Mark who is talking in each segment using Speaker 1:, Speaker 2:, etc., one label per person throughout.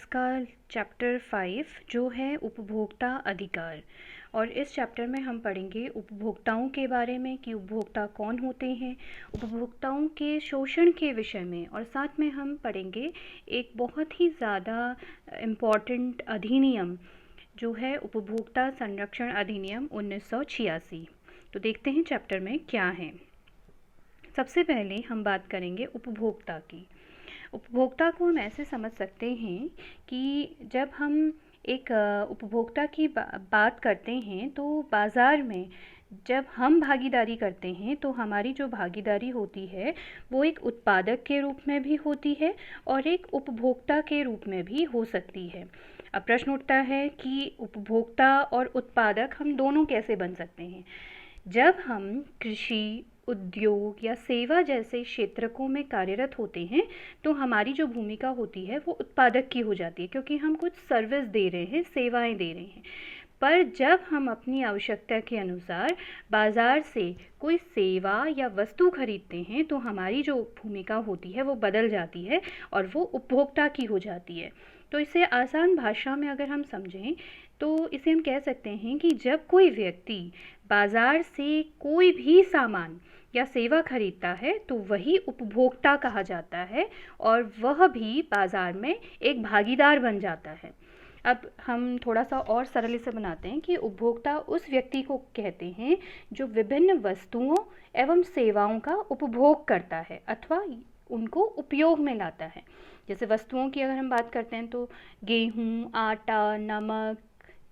Speaker 1: इसका चैप्टर 5 जो है उपभोक्ता अधिकार। और इस चैप्टर में हम पढ़ेंगे उपभोक्ताओं के बारे में कि उपभोक्ता कौन होते हैं, उपभोक्ताओं के शोषण के विषय में, और साथ में हम पढ़ेंगे एक बहुत ही ज़्यादा इम्पॉर्टेंट अधिनियम जो है उपभोक्ता संरक्षण अधिनियम 1986। तो देखते हैं चैप्टर में क्या है। सबसे पहले हम बात करेंगे उपभोक्ता की। उपभोक्ता को हम ऐसे समझ सकते हैं कि जब हम एक उपभोक्ता की बात करते हैं तो बाज़ार में जब हम भागीदारी करते हैं तो हमारी जो भागीदारी होती है वो एक उत्पादक के रूप में भी होती है और एक उपभोक्ता के रूप में भी हो सकती है। अब प्रश्न उठता है कि उपभोक्ता और उत्पादक हम दोनों कैसे बन सकते हैं। जब हम कृषि, उद्योग या सेवा जैसे क्षेत्रकों में कार्यरत होते हैं तो हमारी जो भूमिका होती है वो उत्पादक की हो जाती है, क्योंकि हम कुछ सर्विस दे रहे हैं, सेवाएं दे रहे हैं। पर जब हम अपनी आवश्यकता के अनुसार बाज़ार से कोई सेवा या वस्तु खरीदते हैं तो हमारी जो भूमिका होती है वो बदल जाती है और वो उपभोक्ता की हो जाती है। तो इसे आसान भाषा में अगर हम समझें तो इसे हम कह सकते हैं कि जब कोई व्यक्ति बाज़ार से कोई भी सामान या सेवा खरीदता है तो वही उपभोक्ता कहा जाता है और वह भी बाज़ार में एक भागीदार बन जाता है। अब हम थोड़ा सा और सरल से बनाते हैं कि उपभोक्ता उस व्यक्ति को कहते हैं जो विभिन्न वस्तुओं एवं सेवाओं का उपभोग करता है अथवा उनको उपयोग में लाता है। जैसे वस्तुओं की अगर हम बात करते हैं तो गेहूँ, आटा, नमक,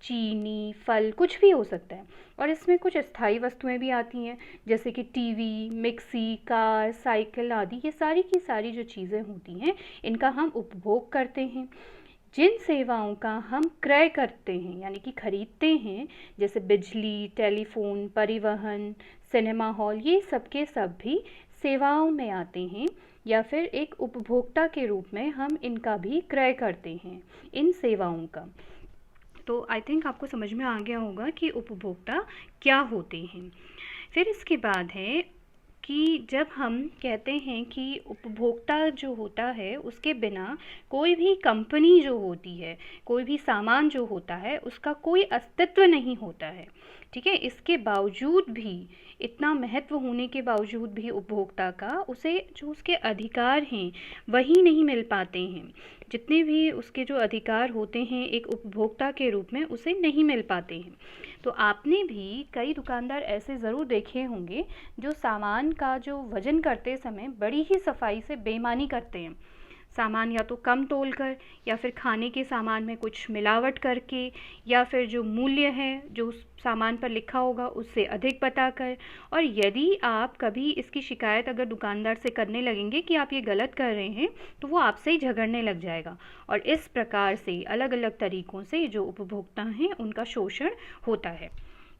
Speaker 1: चीनी, फल, कुछ भी हो सकता है। और इसमें कुछ अस्थायी वस्तुएं भी आती हैं जैसे कि टीवी, मिक्सी, कार, साइकिल आदि। ये सारी की सारी जो चीज़ें होती हैं इनका हम उपभोग करते हैं। जिन सेवाओं का हम क्रय करते हैं यानी कि खरीदते हैं, जैसे बिजली, टेलीफोन, परिवहन, सिनेमा हॉल, ये सब के सब भी सेवाओं में आते हैं या फिर एक उपभोक्ता के रूप में हम इनका भी क्रय करते हैं, इन सेवाओं का। तो आई थिंक आपको समझ में आ गया होगा कि उपभोक्ता क्या होते हैं। फिर इसके बाद है कि जब हम कहते हैं कि उपभोक्ता जो होता है उसके बिना कोई भी कंपनी जो होती है, कोई भी सामान जो होता है उसका कोई अस्तित्व नहीं होता है। ठीक है, इसके बावजूद भी, इतना महत्व होने के बावजूद भी उपभोक्ता का उसे जो उसके अधिकार हैं वही नहीं मिल पाते हैं। जितने भी उसके जो अधिकार होते हैं एक उपभोक्ता के रूप में उसे नहीं मिल पाते हैं। तो आपने भी कई दुकानदार ऐसे ज़रूर देखे होंगे जो सामान का जो वज़न करते समय बड़ी ही सफाई से बेईमानी करते हैं। सामान या तो कम तोल कर या फिर खाने के सामान में कुछ मिलावट करके या फिर जो मूल्य है जो उस सामान पर लिखा होगा उससे अधिक बताकर। और यदि आप कभी इसकी शिकायत अगर दुकानदार से करने लगेंगे कि आप ये गलत कर रहे हैं तो वो आपसे ही झगड़ने लग जाएगा। और इस प्रकार से अलग अलग तरीक़ों से जो उपभोक्ता हैं उनका शोषण होता है।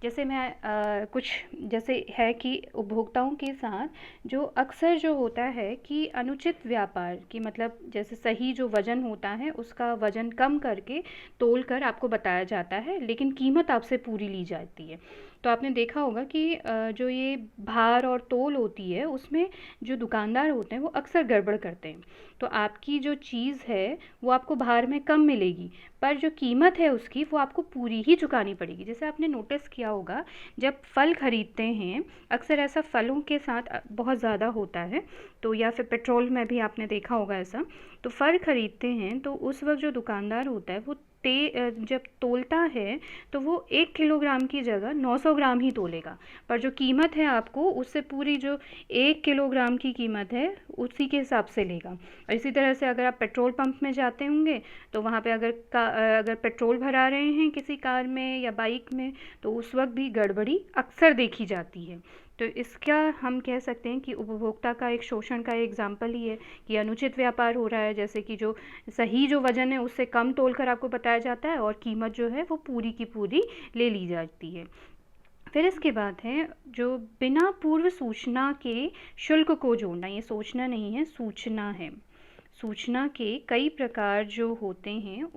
Speaker 1: जैसे मैं कुछ जैसे है कि उपभोक्ताओं के साथ जो अक्सर जो होता है कि अनुचित व्यापार की, मतलब जैसे सही जो वज़न होता है उसका वज़न कम करके तोल कर आपको बताया जाता है लेकिन कीमत आपसे पूरी ली जाती है। तो आपने देखा होगा कि जो ये भार और तोल होती है उसमें जो दुकानदार होते हैं वो अक्सर गड़बड़ करते हैं। तो आपकी जो चीज़ है वो आपको भार में कम मिलेगी पर जो कीमत है उसकी वो आपको पूरी ही चुकानी पड़ेगी। जैसे आपने नोटिस किया होगा जब फल ख़रीदते हैं अक्सर ऐसा फलों के साथ बहुत ज़्यादा होता है, तो या फिर पेट्रोल में भी आपने देखा होगा ऐसा। तो फल ख़रीदते हैं तो उस वक्त जो दुकानदार होता है वो जब तोलता है तो वो 1 किलोग्राम की जगह 900 ग्राम ही तोलेगा, पर जो कीमत है आपको उससे पूरी जो 1 किलोग्राम की कीमत है उसी के हिसाब से लेगा। और इसी तरह से अगर आप पेट्रोल पंप में जाते होंगे तो वहाँ पे अगर पेट्रोल भरा रहे हैं किसी कार में या बाइक में तो उस वक्त भी गड़बड़ी अक्सर देखी जाती है। तो इसका हम कह सकते हैं कि उपभोक्ता का एक शोषण का एग्जाम्पल ही है कि अनुचित व्यापार हो रहा है, जैसे कि जो सही जो वज़न है उससे कम तोल कर आपको बताया जाता है और कीमत जो है वो पूरी की पूरी ले ली जाती है। फिर इसके बाद है जो बिना पूर्व सूचना के शुल्क को जोड़ना। ये सोचना नहीं है, सूचना है। सूचना के कई प्रकार जो होते हैं,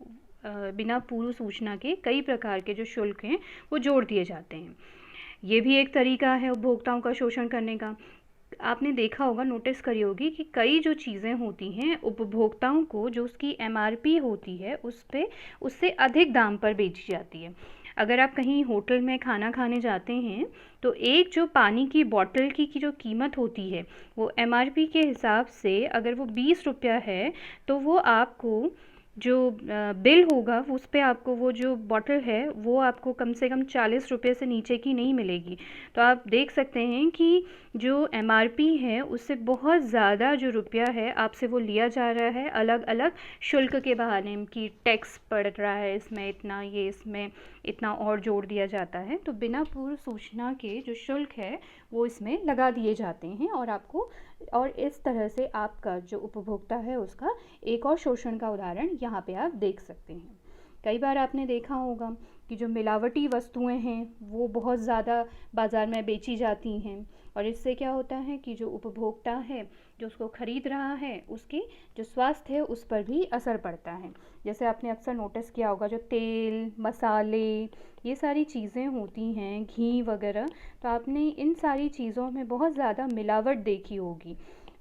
Speaker 1: बिना पूर्व सूचना के कई प्रकार के जो शुल्क हैं वो जोड़ दिए जाते हैं। ये भी एक तरीका है उपभोक्ताओं का शोषण करने का। आपने देखा होगा, नोटिस करी होगी कि कई जो चीज़ें होती हैं उपभोक्ताओं को जो उसकी एमआरपी होती है उस पे उससे अधिक दाम पर बेची जाती है। अगर आप कहीं होटल में खाना खाने जाते हैं तो एक जो पानी की बॉटल की जो कीमत होती है वो एमआरपी के हिसाब से अगर वो 20 रुपया है तो वो आपको जो बिल होगा उस पे आपको वो जो बॉटल है वो आपको कम से कम 40 रुपये से नीचे की नहीं मिलेगी। तो आप देख सकते हैं कि जो एमआरपी है उससे बहुत ज़्यादा जो रुपया है आपसे वो लिया जा रहा है अलग अलग शुल्क के बहाने, कि टैक्स पड़ रहा है इसमें इतना, ये इसमें इतना और जोड़ दिया जाता है। तो बिना पूर्व सूचना के जो शुल्क है वो इसमें लगा दिए जाते हैं और आपको, और इस तरह से आपका जो उपभोक्ता है उसका एक और शोषण का उदाहरण यहाँ पे आप देख सकते हैं। कई बार आपने देखा होगा कि जो मिलावटी वस्तुएं हैं वो बहुत ज़्यादा बाज़ार में बेची जाती हैं और इससे क्या होता है कि जो उपभोक्ता है जो उसको ख़रीद रहा है उसके जो स्वास्थ्य है उस पर भी असर पड़ता है। जैसे आपने अक्सर नोटिस किया होगा जो तेल, मसाले, ये सारी चीज़ें होती हैं, घी वगैरह, तो आपने इन सारी चीज़ों में बहुत ज़्यादा मिलावट देखी होगी।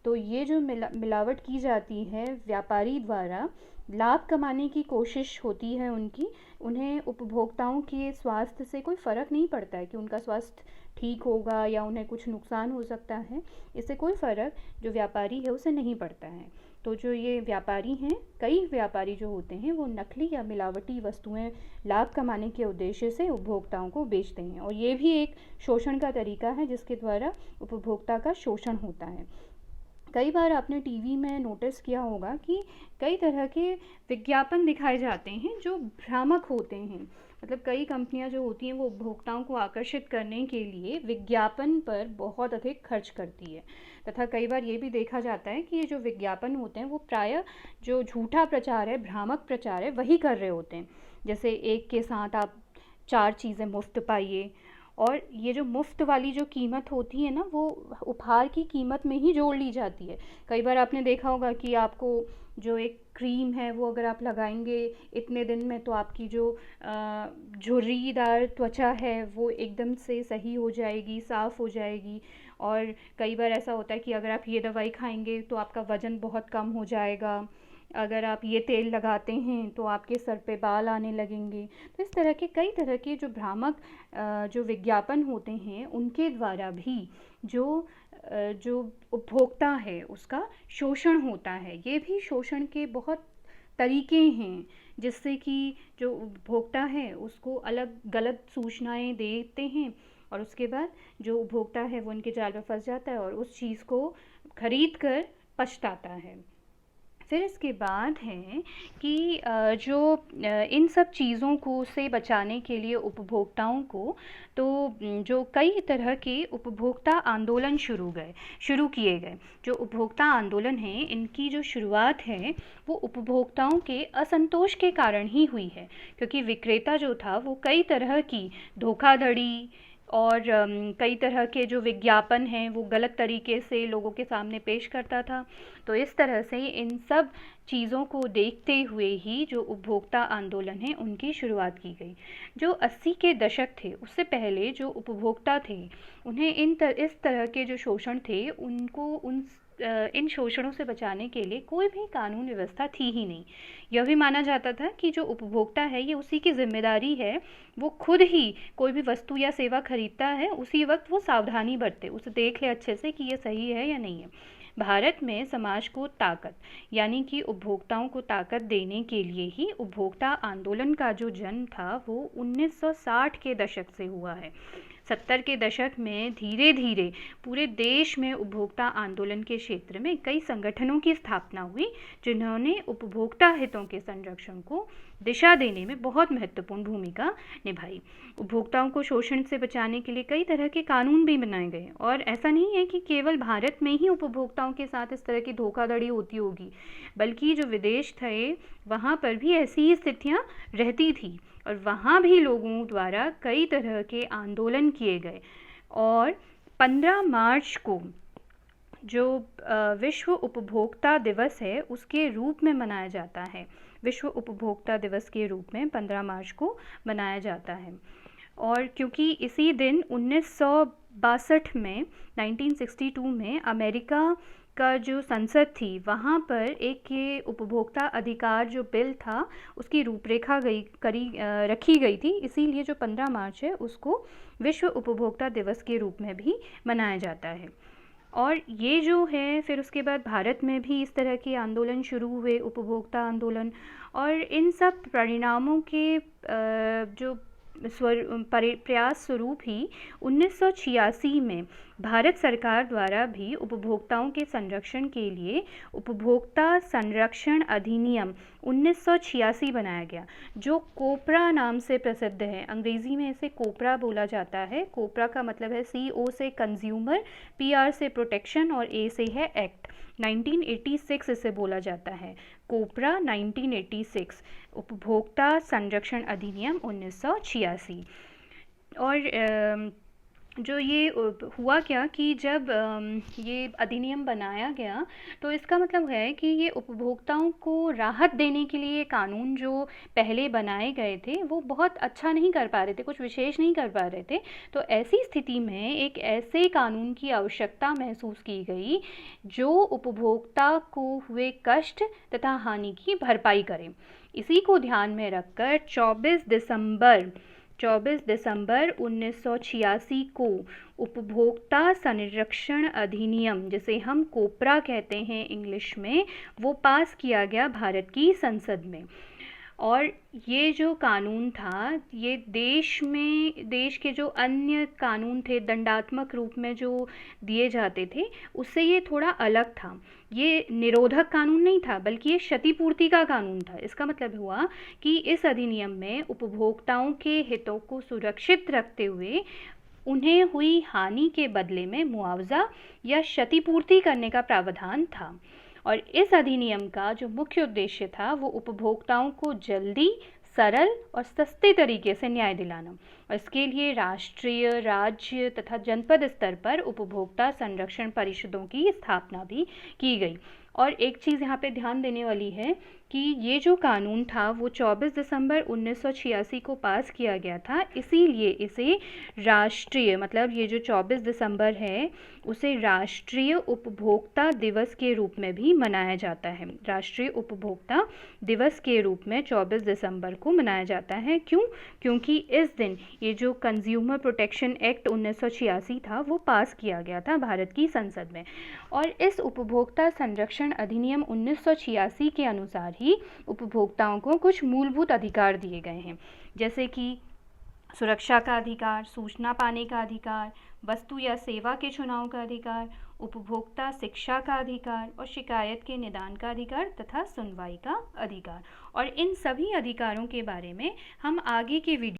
Speaker 1: तो ये जो मिलावट की जाती है व्यापारी द्वारा, लाभ कमाने की कोशिश होती है उनकी, उन्हें उपभोक्ताओं के स्वास्थ्य से कोई फ़र्क नहीं पड़ता है कि उनका स्वास्थ्य ठीक होगा या उन्हें कुछ नुकसान हो सकता है, इससे कोई फ़र्क जो व्यापारी है उसे नहीं पड़ता है। तो जो ये व्यापारी हैं, कई व्यापारी जो होते हैं वो नकली या मिलावटी वस्तुएं लाभ कमाने के उद्देश्य से उपभोक्ताओं को बेचते हैं और ये भी एक शोषण का तरीका है जिसके द्वारा उपभोक्ता का शोषण होता है। कई बार आपने टीवी में नोटिस किया होगा कि कई तरह के विज्ञापन दिखाए जाते हैं जो भ्रामक होते हैं। मतलब कई कंपनियां जो होती हैं वो उपभोक्ताओं को आकर्षित करने के लिए विज्ञापन पर बहुत अधिक खर्च करती है, तथा कई बार ये भी देखा जाता है कि ये जो विज्ञापन होते हैं वो प्रायः जो झूठा प्रचार है, भ्रामक प्रचार है, वही कर रहे होते हैं। जैसे एक के साथ आप 4 चीज़ें मुफ्त पाइए, और ये जो मुफ्त वाली जो कीमत होती है ना वो उपहार की कीमत में ही जोड़ ली जाती है। कई बार आपने देखा होगा कि आपको जो एक क्रीम है वो अगर आप लगाएंगे इतने दिन में तो आपकी जो झुर्रीदार त्वचा है वो एकदम से सही हो जाएगी, साफ़ हो जाएगी। और कई बार ऐसा होता है कि अगर आप ये दवाई खाएंगे तो आपका वज़न बहुत कम हो जाएगा, अगर आप ये तेल लगाते हैं तो आपके सर पे बाल आने लगेंगे। तो इस तरह के कई तरह के जो भ्रामक जो विज्ञापन होते हैं उनके द्वारा भी जो उपभोक्ता है उसका शोषण होता है। ये भी शोषण के बहुत तरीके हैं जिससे कि जो उपभोक्ता है उसको अलग गलत सूचनाएं देते हैं और उसके बाद जो उपभोक्ता है वो उनके जाल में फंस जाता है और उस चीज़ को खरीद कर पछताता है। फिर इसके बाद है कि इन सब चीज़ों को से बचाने के लिए उपभोक्ताओं को तो जो कई तरह के उपभोक्ता आंदोलन शुरू किए गए। जो उपभोक्ता आंदोलन हैं इनकी जो शुरुआत है वो उपभोक्ताओं के असंतोष के कारण ही हुई है, क्योंकि विक्रेता जो था वो कई तरह की धोखाधड़ी और कई तरह के जो विज्ञापन हैं वो गलत तरीके से लोगों के सामने पेश करता था। तो इस तरह से इन सब चीज़ों को देखते हुए ही जो उपभोक्ता आंदोलन है उनकी शुरुआत की गई। जो 80 के दशक थे उससे पहले जो उपभोक्ता थे उन्हें इस तरह के जो शोषण थे उनको इन शोषणों से बचाने के लिए कोई भी कानून व्यवस्था थी ही नहीं। यह भी माना जाता था कि जो उपभोक्ता है ये उसी की जिम्मेदारी है, वो खुद ही कोई भी वस्तु या सेवा खरीदता है उसी वक्त वो सावधानी बरते, उसे देख ले अच्छे से कि ये सही है या नहीं है। भारत में समाज को ताकत यानी कि उपभोक्ताओं को ताकत देने के लिए ही उपभोक्ता आंदोलन का जो जन्म था वो 1960 के दशक से हुआ है। 70 के दशक में धीरे धीरे पूरे देश में उपभोक्ता आंदोलन के क्षेत्र में कई संगठनों की स्थापना हुई जिन्होंने उपभोक्ता हितों के संरक्षण को दिशा देने में बहुत महत्वपूर्ण भूमिका निभाई। उपभोक्ताओं को शोषण से बचाने के लिए कई तरह के कानून भी बनाए गए और ऐसा नहीं है कि केवल भारत में ही उपभोक्ताओं के साथ इस तरह की धोखाधड़ी होती होगी, बल्कि जो विदेश थे वहाँ पर भी ऐसी ही स्थितियाँ रहती थी और वहाँ भी लोगों द्वारा कई तरह के आंदोलन किए गए। और 15 मार्च को जो विश्व उपभोक्ता दिवस है उसके रूप में मनाया जाता है, विश्व उपभोक्ता दिवस के रूप में 15 मार्च को मनाया जाता है। और क्योंकि इसी दिन 1962 में 1962 में अमेरिका का जो संसद थी वहाँ पर एक ये उपभोक्ता अधिकार जो बिल था उसकी रूपरेखा रखी गई थी। इसीलिए जो 15 मार्च है उसको विश्व उपभोक्ता दिवस के रूप में भी मनाया जाता है। और ये जो है फिर उसके बाद भारत में भी इस तरह के आंदोलन शुरू हुए, उपभोक्ता आंदोलन, और इन सब परिणामों के जो प्रयास स्वरूप ही 1986 में भारत सरकार द्वारा भी उपभोक्ताओं के संरक्षण के लिए उपभोक्ता संरक्षण अधिनियम 1986 बनाया गया, जो कोपरा नाम से प्रसिद्ध है। अंग्रेज़ी में इसे कोपरा बोला जाता है। कोपरा का मतलब है CO से कंज्यूमर, PR से प्रोटेक्शन और A से है एक्ट। 1986 इसे बोला जाता है, कोपरा 1986, उपभोक्ता संरक्षण अधिनियम 1986। और जो ये हुआ क्या कि जब ये अधिनियम बनाया गया तो इसका मतलब है कि ये उपभोक्ताओं को राहत देने के लिए कानून जो पहले बनाए गए थे वो बहुत अच्छा नहीं कर पा रहे थे, कुछ विशेष नहीं कर पा रहे थे। तो ऐसी स्थिति में एक ऐसे कानून की आवश्यकता महसूस की गई जो उपभोक्ता को हुए कष्ट तथा हानि की भरपाई करे। इसी को ध्यान में रखकर 24 दिसंबर 1986 को उपभोक्ता संरक्षण अधिनियम, जिसे हम कोपरा कहते हैं इंग्लिश में, वो पास किया गया भारत की संसद में। और ये जो कानून था ये देश के जो अन्य कानून थे दंडात्मक रूप में जो दिए जाते थे उससे ये थोड़ा अलग था। ये निरोधक कानून नहीं था बल्कि ये क्षतिपूर्ति का कानून था। इसका मतलब हुआ कि इस अधिनियम में उपभोक्ताओं के हितों को सुरक्षित रखते हुए उन्हें हुई हानि के बदले में मुआवजा या क्षतिपूर्ति करने का प्रावधान था। और इस अधिनियम का जो मुख्य उद्देश्य था वो उपभोक्ताओं को जल्दी, सरल और सस्ते तरीके से न्याय दिलाना। और इसके लिए राष्ट्रीय, राज्य तथा जनपद स्तर पर उपभोक्ता संरक्षण परिषदों की स्थापना भी की गई। और एक चीज़ यहाँ पे ध्यान देने वाली है कि ये जो कानून था वो 24 दिसंबर 1986 को पास किया गया था, इसीलिए इसे राष्ट्रीय, मतलब ये जो 24 दिसंबर है उसे राष्ट्रीय उपभोक्ता दिवस के रूप में भी मनाया जाता है। राष्ट्रीय उपभोक्ता दिवस के रूप में 24 दिसंबर को मनाया जाता है। क्यों? क्योंकि इस दिन ये जो कंज्यूमर प्रोटेक्शन एक्ट 1986 था वो पास किया गया था भारत की संसद में। और इस उपभोक्ता संरक्षण अधिनियम 1986 के अनुसार ही उपभोक्ताओं को कुछ मूलभूत अधिकार दिए गए हैं, जैसे कि सुरक्षा का अधिकार, सूचना पाने का अधिकार, वस्तु या सेवा के चुनाव का अधिकार, उपभोक्ता शिक्षा का अधिकार और शिकायत के निदान का अधिकार तथा सुनवाई का अधिकार। और इन सभी अधिकारों के बारे में हम आगे के वीडियो